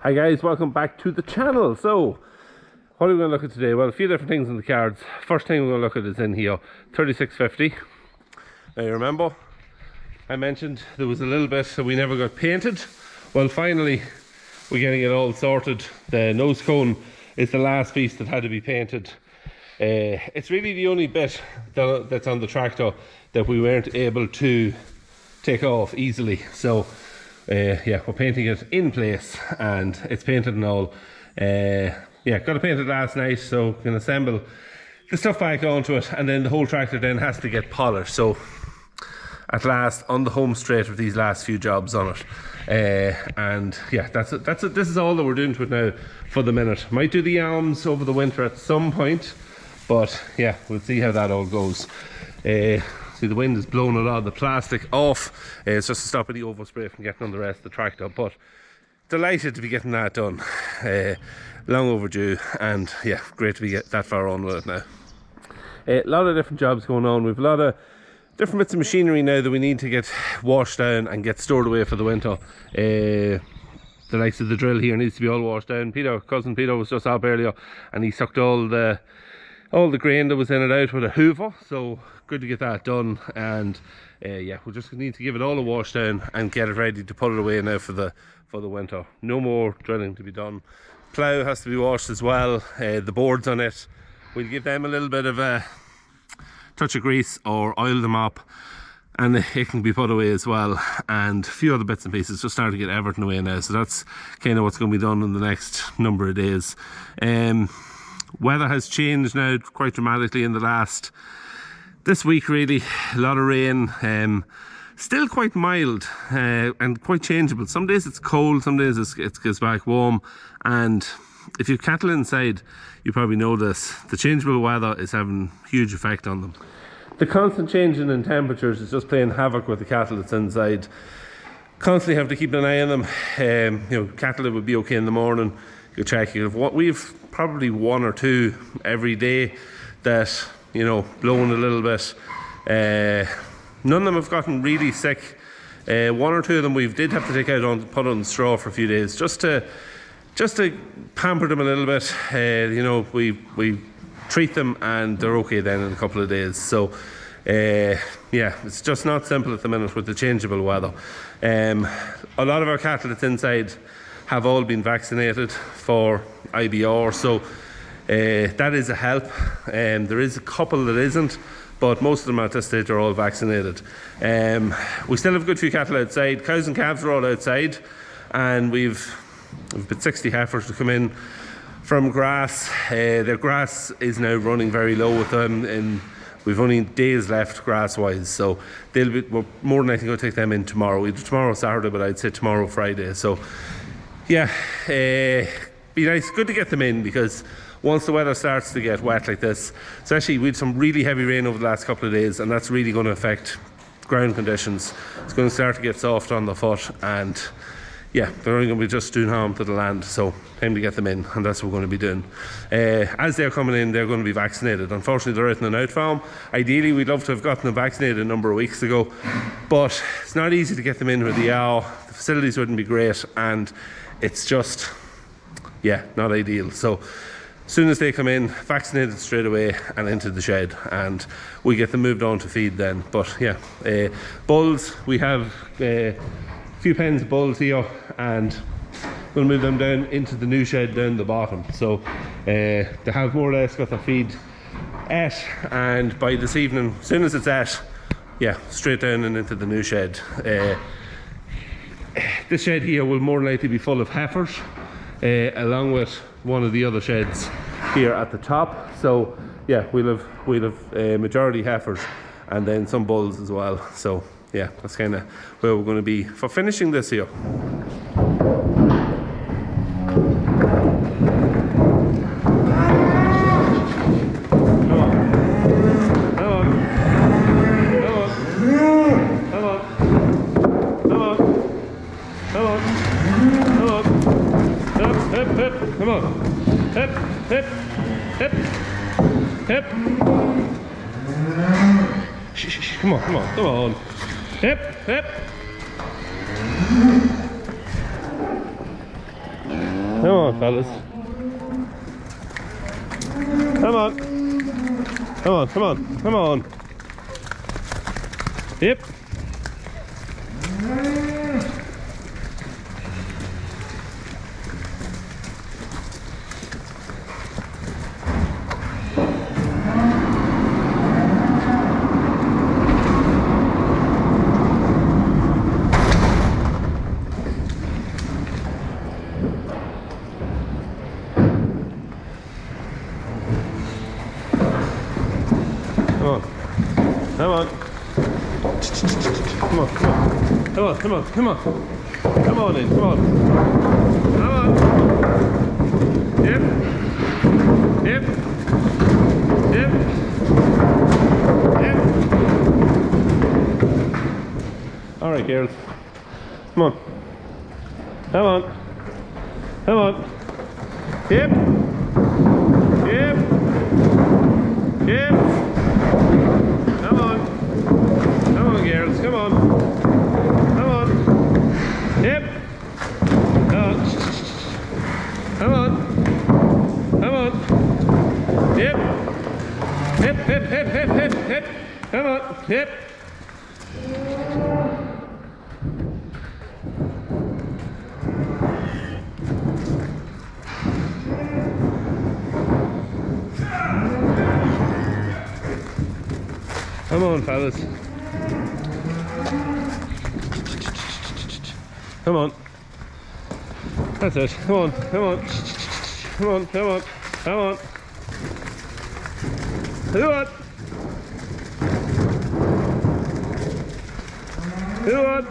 Hi guys, welcome back to the channel. So, what are we going to look at today? Well, a few different things in the cards. First thing we're going to look at is in here, 3650. Now you remember, I mentioned there was a little bit that we never got painted. Well, finally, we're getting it all sorted. The nose cone is the last piece that had to be painted. It's really the only bit that's on the tractor that we weren't able to take off easily. So, yeah, we're painting it in place and it's painted and all. Yeah, got it painted last night, so we can assemble the stuff back onto it, and then the whole tractor then has to get polished. So at last, on the home straight with these last few jobs on it. And yeah, that's it. This is all that we're doing to it now for the minute. Might do the arms over the winter at some point, but yeah, we'll see how that all goes. See, the wind is blowing a lot of the plastic off. It's just to stop any overspray from getting on the rest of the tractor. But delighted to be getting that done. Long overdue, and yeah, great to be that far on with it now. A lot of different jobs going on. We've a lot of different bits of machinery now that we need to get washed down and get stored away for the winter. The likes of the drill here needs to be all washed down. Cousin Peter was just up earlier and he sucked all the grain that was in it out with a hoover, so good to get that done. And yeah, we just need to give it all a wash down and get it ready to put it away now for the winter. No more drilling to be done. Plough has to be washed as well. The boards on it, we'll give them a little bit of a touch of grease or oil them up, and it can be put away as well. And a few other bits and pieces, just starting to get everything away now. So that's kind of what's going to be done in the next number of days. Weather has changed now quite dramatically in this week really. A lot of rain, still quite mild and quite changeable. Some days it's cold, some days it gets back warm. And if you've cattle inside, you probably know this, the changeable weather is having a huge effect on them. The constant changing in temperatures is just playing havoc with the cattle that's inside. Constantly have to keep an eye on them. You know, cattle that would be okay in the morning, you check it. We've probably one or two every day that, you know, blowing a little bit. None of them have gotten really sick. One or two of them we did have to take out and put on straw for a few days just to pamper them a little bit. You know, we treat them and they're okay then in a couple of days. So yeah, it's just not simple at the minute with the changeable weather. A lot of our cattle that's inside have all been vaccinated for IBR, so that is a help. There is a couple that isn't, but most of them at this stage are all vaccinated. We still have a good few cattle outside. Cows and calves are all outside, and we've got 60 heifers to come in from grass. Their grass is now running very low with them, and we've only days left grass wise, so we're more than likely going to take them in tomorrow, either tomorrow or Saturday, but I'd say tomorrow Friday. So yeah, be nice, good to get them in, because once the weather starts to get wet like this, especially we had some really heavy rain over the last couple of days, and that's really going to affect ground conditions. It's going to start to get soft on the foot, and yeah, they're only going to be just doing harm to the land. So time to get them in, and that's what we're going to be doing. As they're coming in, they're going to be vaccinated. Unfortunately, they're out in an out farm. Ideally, we'd love to have gotten them vaccinated a number of weeks ago, but it's not easy to get them in where they are. The facilities wouldn't be great, and it's just, yeah, not ideal. So as soon as they come in, vaccinated straight away and into the shed, and we get them moved on to feed then. But yeah, bulls, we have a few pens of bulls here, and we'll move them down into the new shed down the bottom. So they have more or less got their feed at, and by this evening, as soon as it's at, yeah, straight down and into the new shed. This shed here will more than likely be full of heifers, along with one of the other sheds here at the top. So yeah, we'll have majority heifers and then some bulls as well. So yeah, that's kind of where we're going to be for finishing this here. Come on. Hip, hip, hip, hip. Shh, come on. Hip, hip. Come on, fellas. Come on. Come on, come on, come on. Yep. Come on. Come on, come on. Come on, come on, come on. Come on in, come on. Come on. Yep. Yep. Yep. Yep. Alright, girls. Come on. Come on. Come on. Yep. Yep. Yep. Girls, come on. Come on. Yep. Come on. Come on. Yep. Hip, hip, hip, hip, hip, hip. Come on. Yep. Come on, fellas. Come on. That's it. Come on. Come on. Come on. Come on. Come on. Do it. Do it.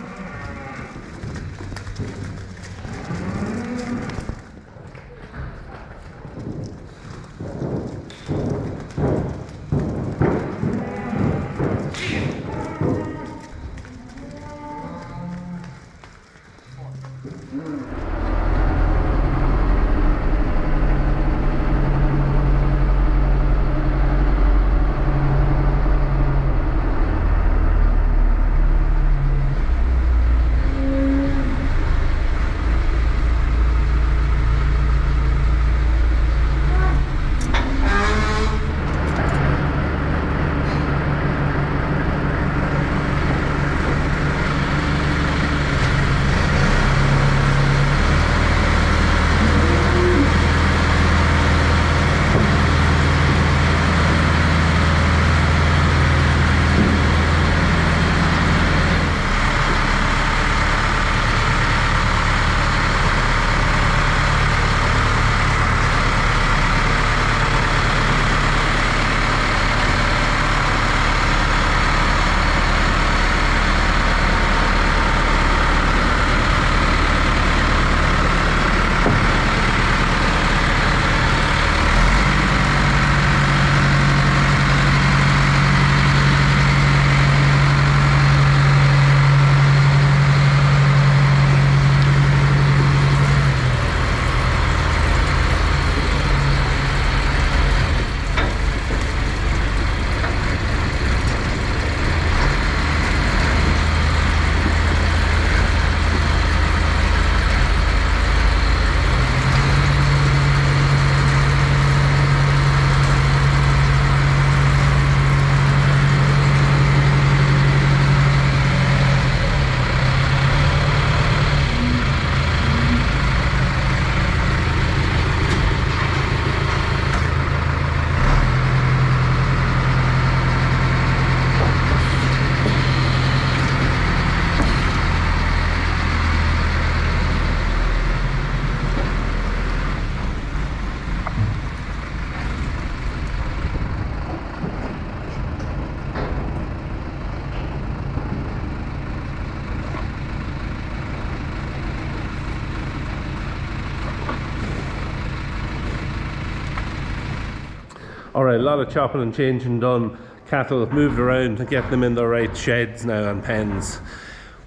Alright, a lot of chopping and changing done. Cattle have moved around to get them in the right sheds now and pens,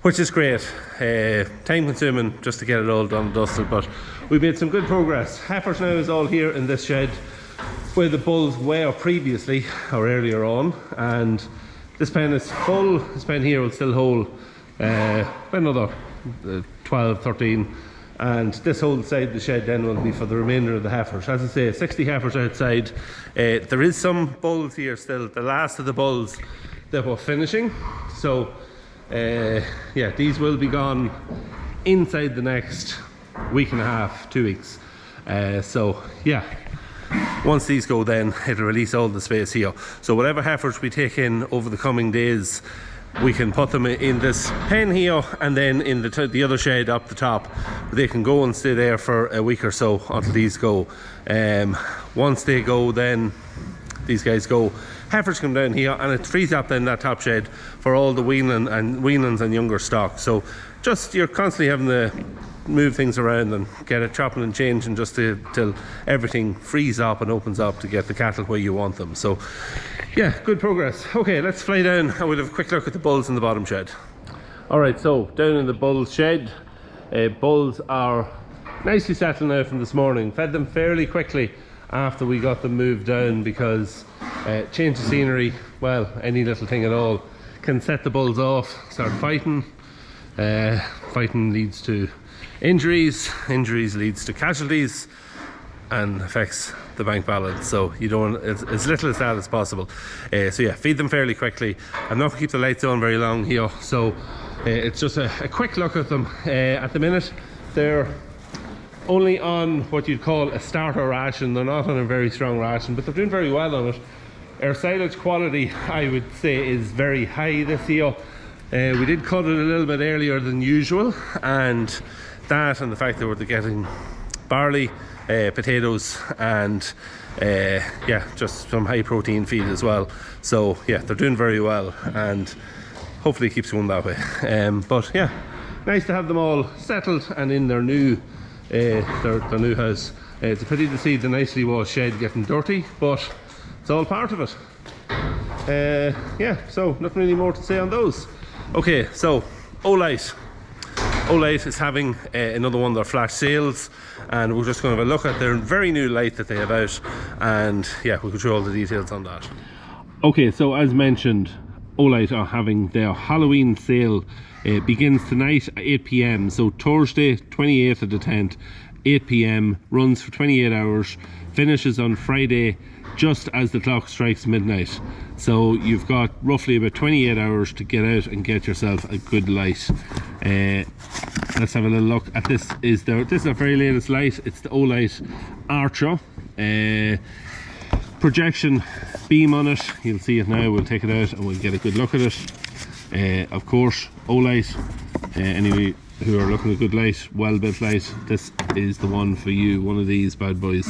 which is great. Time consuming just to get it all done and dusted, but we've made some good progress. Heifers now is all here in this shed where the bulls were previously or earlier on, and this pen is full. This pen here will still hold another 12, 13, and this whole side of the shed then will be for the remainder of the heifers. As I say, 60 heifers outside. There is some bulls here still, the last of the bulls that were finishing, so yeah, these will be gone inside the next week and a half, 2 weeks. So yeah, once these go, then it'll release all the space here. So whatever heifers we take in over the coming days, we can put them in this pen here, and then in the other shed up the top, they can go and stay there for a week or so until these go. Once they go, then these guys go, heifers come down here, and it frees up then that top shed for all the weanlings and younger stock. So just, you're constantly having to move things around and get it chopping and changing just till everything frees up and opens up to get the cattle where you want them. So yeah, good progress. Okay, let's fly down and we'll have a quick look at the bulls in the bottom shed. Alright, so down in the bulls shed, bulls are nicely settled now from this morning. Fed them fairly quickly after we got them moved down, because change of scenery, well, any little thing at all can set the bulls off, start fighting. Fighting leads to injuries leads to casualties and affects the bank balance, so you don't want as little as that as possible. So yeah, feed them fairly quickly. I'm not going to keep the lights on very long here, so it's just a quick look at them. At the minute they're only on what you'd call a starter ration. They're not on a very strong ration, but they're doing very well on it. Our silage quality, I would say, is very high this year. We did cut it a little bit earlier than usual, and that and the fact that we're getting barley, potatoes, and yeah, just some high protein feed as well. So yeah, they're doing very well, and hopefully it keeps going that way. But yeah, nice to have them all settled and in their new their new house. It's a pity to see the nicely washed shed getting dirty, but it's all part of it. Yeah, so nothing really more to say on those. Okay, so Olight is having another one of their flash sales, and we're just going to have a look at their very new light that they have out, and yeah, we'll go through all the details on that. Okay, so as mentioned, Olight are having their Halloween sale. It begins tonight at 8 p.m, so Thursday 28th of the 10th, 8 p.m, runs for 28 hours, finishes on Friday just as the clock strikes midnight. So you've got roughly about 28 hours to get out and get yourself a good light. Let's have a little look at this. This is their very latest light. It's the Olight Archer. Projection beam on it. You'll see it now. We'll take it out and we'll get a good look at it. Of course, Olight, anyway, who are looking at a good light, well built light, this is the one for you, one of these bad boys.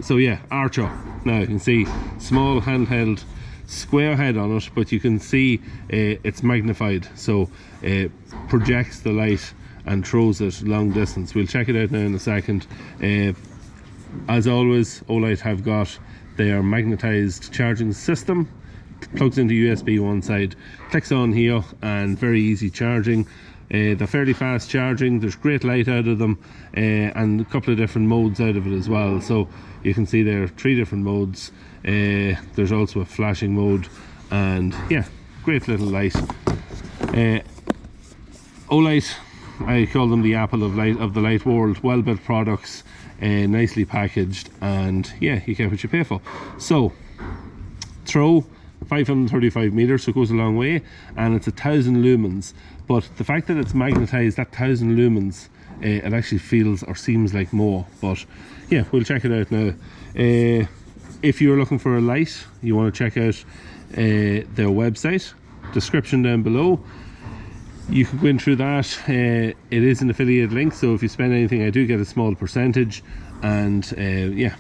So yeah, Archer. Now you can see small handheld square head on it, but you can see it's magnified, so it projects the light and throws it long distance. We'll check it out now in a second. As always, Olight have got their magnetized charging system. Plugs into USB one side, clicks on here, and very easy charging. They're fairly fast charging. There's great light out of them, and a couple of different modes out of it as well. So you can see there are 3 different modes. There's also a flashing mode, and yeah, great little light. Olight, I call them the apple of the light world. Well built products, nicely packaged, and yeah, you get what you pay for. So throw 535 meters, so it goes a long way, and it's 1000 lumens. But the fact that it's magnetized, that 1000 lumens, it actually feels or seems like more. But yeah, we'll check it out now. If you're looking for a light, you want to check out their website, description down below. You can go in through that. It is an affiliate link, so if you spend anything, I do get a small percentage, and yeah,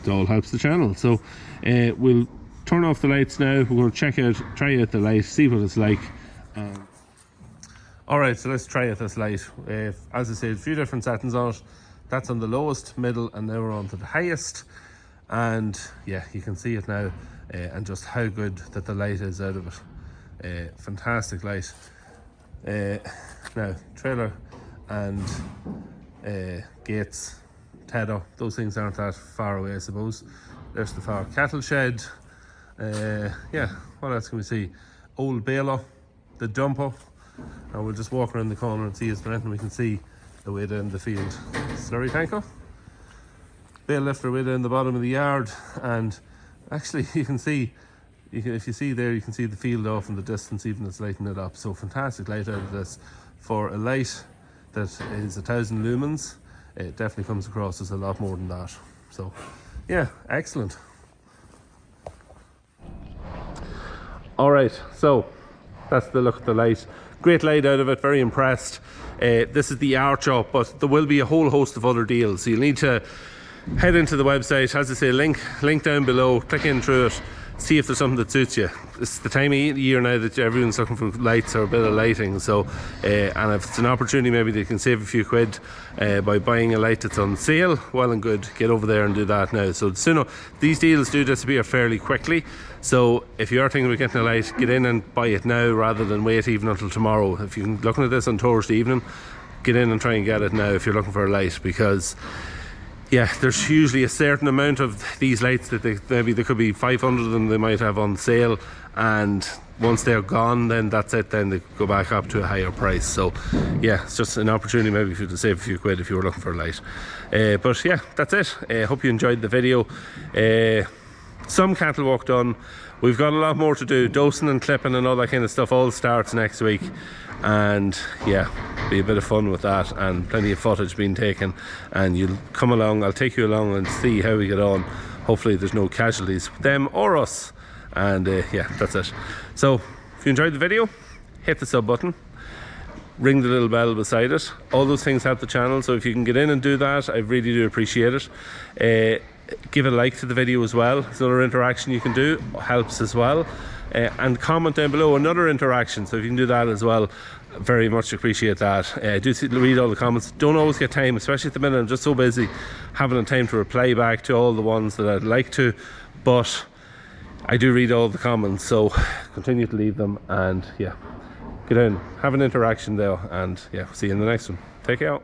it all helps the channel. So we'll turn off the lights now. We're going to try out the light, see what it's like. Alright, so let's try out this light. As I said, a few different settings on it. That's on the lowest, middle, and now we're on to the highest. And yeah, you can see it now, and just how good that the light is out of it. Fantastic light. Now, trailer and gates, tether, those things aren't that far away, I suppose. There's the far cattle shed. Yeah, what else can we see? Old baler, the dumper, and we'll just walk around the corner and see if there's anything we can see away down the field. Slurry tanker. Bale lifter way down the bottom of the yard, and actually you can see, if you see there, you can see the field off in the distance, even it's lighting it up. So fantastic light out of this for a light that is 1000 lumens. It definitely comes across as a lot more than that. So yeah, excellent. All right, so that's the look at the light. Great light out of it, very impressed. This is the arch up, but there will be a whole host of other deals. So you'll need to head into the website, as I say, link down below, click in through it, see if there's something that suits you. It's the time of year now that everyone's looking for lights or a bit of lighting, so and if it's an opportunity maybe they can save a few quid by buying a light that's on sale, well and good, get over there and do that now. So sooner, these deals do disappear fairly quickly, so if you are thinking about getting a light, get in and buy it now rather than wait even until tomorrow. If you're looking at this on Thursday evening, get in and try and get it now if you're looking for a light, because yeah, there's usually a certain amount of these lights that maybe there could be 500 of them they might have on sale, and once they're gone, then that's it, then they go back up to a higher price. So yeah, it's just an opportunity maybe for you to save a few quid if you were looking for a light. But yeah, that's it. Hope you enjoyed the video. Some cattle walk done. We've got a lot more to do. Dosing and clipping and all that kind of stuff all starts next week, and yeah, be a bit of fun with that, and plenty of footage being taken, and you'll come along, I'll take you along and see how we get on. Hopefully there's no casualties, them or us, and yeah, that's it. So if you enjoyed the video, hit the sub button, ring the little bell beside it. All those things help the channel, so if you can get in and do that, I really do appreciate it. Give a like to the video as well. It's another interaction you can do, helps as well. And comment down below another interaction, so if you can do that as well, very much appreciate that. Do read all the comments. Don't always get time, especially at the minute. I'm just so busy having a time to reply back to all the ones that I'd like to, but I do read all the comments, so continue to leave them, and yeah, get in, have an interaction there, and yeah, see you in the next one. Take care.